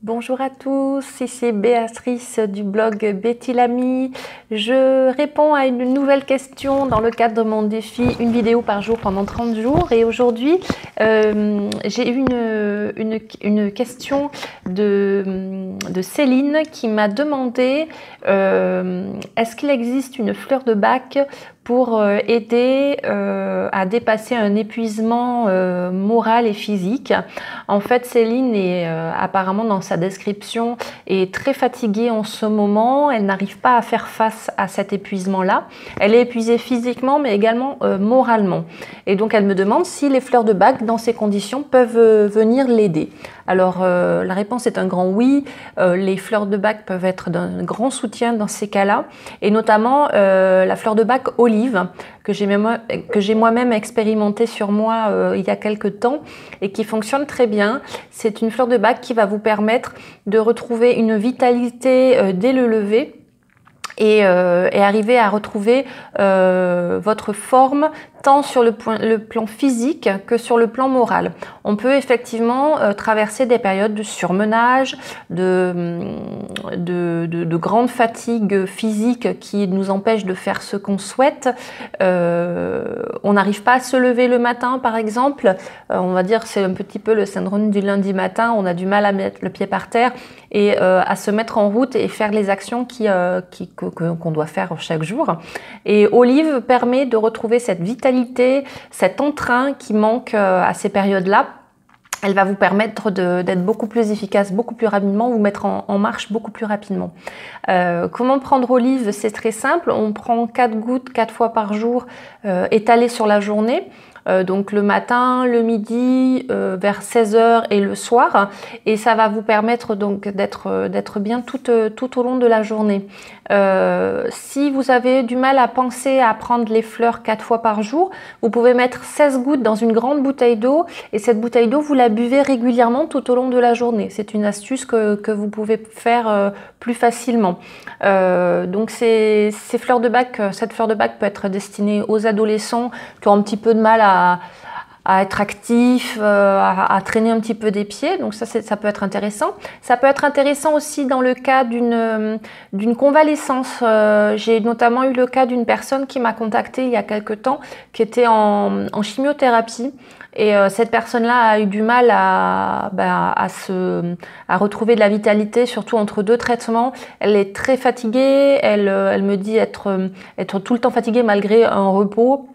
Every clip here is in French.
Bonjour à tous, ici Béatrice du blog Betty Lamy. Je réponds à une nouvelle question dans le cadre de mon défi une vidéo par jour pendant 30 jours. Et aujourd'hui, j'ai eu une question de Céline qui m'a demandé est-ce qu'il existe une fleur de bac pour aider à dépasser un épuisement moral et physique. En fait, Céline est apparemment dans sa description est très fatiguée en ce moment. Elle n'arrive pas à faire face à cet épuisement-là. Elle est épuisée physiquement, mais également moralement. Et donc, elle me demande si les fleurs de bac, dans ces conditions, peuvent venir l'aider. Alors, la réponse est un grand oui. Les fleurs de bac peuvent être d'un grand soutien dans ces cas-là, et notamment la fleur de bac olive que j'ai moi-même expérimenté sur moi il y a quelques temps et qui fonctionne très bien. C'est une fleur de bac qui va vous permettre de retrouver une vitalité dès le lever et arriver à retrouver votre forme tant sur le plan physique que sur le plan moral. On peut effectivement traverser des périodes de surmenage, de grande fatigue physique qui nous empêche de faire ce qu'on souhaite. On n'arrive pas à se lever le matin, par exemple. On va dire que c'est un petit peu le syndrome du lundi matin. On a du mal à mettre le pied par terre et à se mettre en route et faire les actions qu'on doit faire chaque jour. Et Olive permet de retrouver cette vitalité, cet entrain qui manque à ces périodes-là. Elle va vous permettre d'être beaucoup plus efficace, beaucoup plus rapidement, vous mettre en marche beaucoup plus rapidement. Comment prendre Olive? C'est très simple. On prend 4 gouttes 4 fois par jour étalées sur la journée. Donc le matin, le midi, vers 16 h et le soir, et ça va vous permettre donc d'être bien tout au long de la journée. Si vous avez du mal à penser à prendre les fleurs 4 fois par jour, vous pouvez mettre 16 gouttes dans une grande bouteille d'eau, et cette bouteille d'eau, vous la buvez régulièrement tout au long de la journée. C'est une astuce que vous pouvez faire plus facilement. Donc ces fleurs de bac, cette fleur de bac peut être destinée aux adolescents qui ont un petit peu de mal à être actifs, à traîner un petit peu des pieds, donc ça peut être intéressant. Ça peut être intéressant aussi dans le cas d'une convalescence. J'ai notamment eu le cas d'une personne qui m'a contactée il y a quelque temps, qui était en chimiothérapie, et cette personne-là a eu du mal à retrouver de la vitalité, surtout entre 2 traitements. Elle est très fatiguée, elle me dit être tout le temps fatiguée malgré un repos,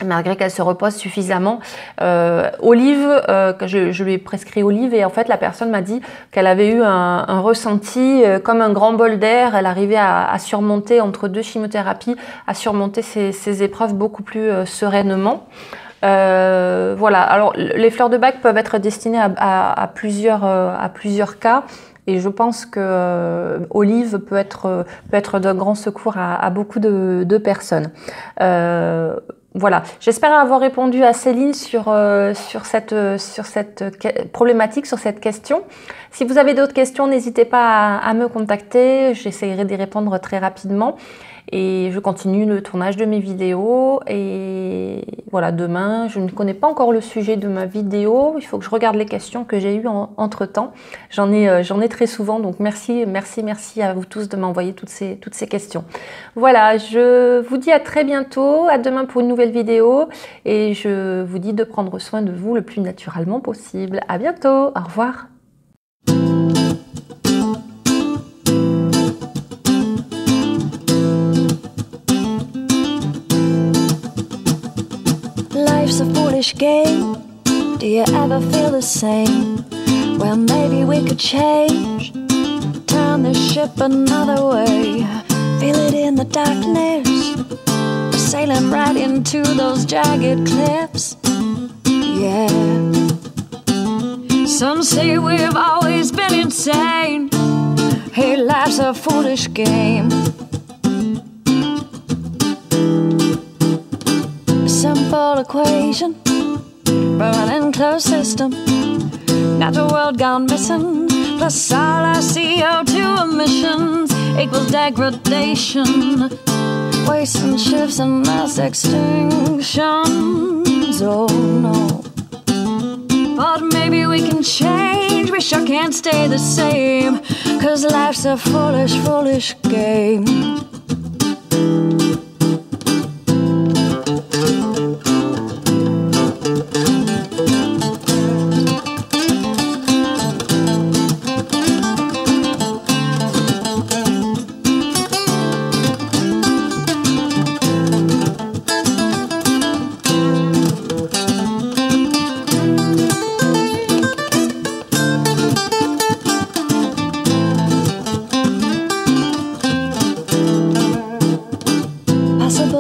malgré qu'elle se repose suffisamment. Olive, je lui ai prescrit Olive, et en fait la personne m'a dit qu'elle avait eu un ressenti comme un grand bol d'air. Elle arrivait à surmonter, entre 2 chimiothérapies, à surmonter ces épreuves beaucoup plus sereinement. Voilà, alors les fleurs de bac peuvent être destinées à plusieurs cas. Et je pense que Olive peut être d'un grand secours à beaucoup de personnes. Voilà, j'espère avoir répondu à Céline sur cette problématique, sur cette question. Si vous avez d'autres questions, n'hésitez pas à me contacter, j'essaierai d'y répondre très rapidement. Et je continue le tournage de mes vidéos. Et voilà, demain, je ne connais pas encore le sujet de ma vidéo. Il faut que je regarde les questions que j'ai eues entre-temps. J'en ai très souvent, donc merci à vous tous de m'envoyer toutes ces questions. Voilà, je vous dis à très bientôt, à demain pour une nouvelle vidéo. Et je vous dis de prendre soin de vous le plus naturellement possible. À bientôt, au revoir. Life's a foolish game. Do you ever feel the same? Well, maybe we could change, turn the ship another way. Feel it in the darkness, sailing right into those jagged cliffs. Yeah. Some say we've always been insane. Hey, life's a foolish game. Simple equation, running closed system. Natural world gone missing, plus all our CO2 emissions equals degradation, wasting ships and mass extinctions. Oh no, but maybe we can change. change, we sure can't stay the same. 'Cause life's a foolish, foolish game.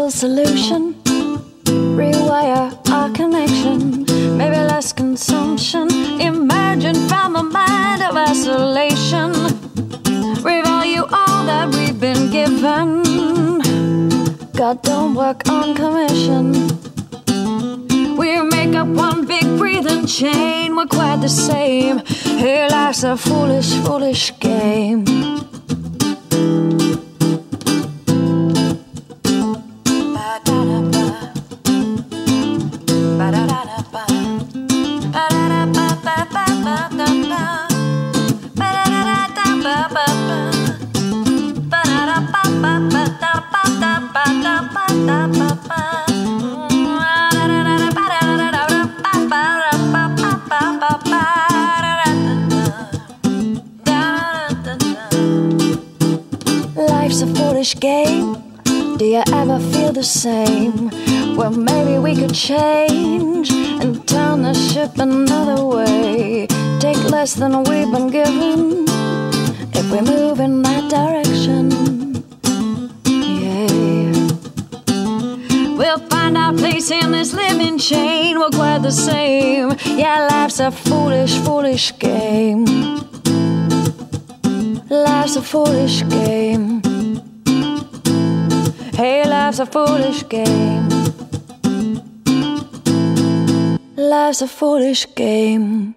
Solution, rewire our connection, maybe less consumption, emerging from a mind of isolation. Revalue all that we've been given. God don't work on commission. We make up one big breathing chain, we're quite the same. Hey, life's a foolish, foolish game. Life's a foolish game. Do you ever feel the same? Well, maybe we could change and turn the ship another way. Take less than we've been given if we move in that direction. Yeah, we'll find our place in this living chain. We're quite the same. Yeah, life's a foolish, foolish game. Life's a foolish game. Hey, life's a foolish game. Life's a foolish game.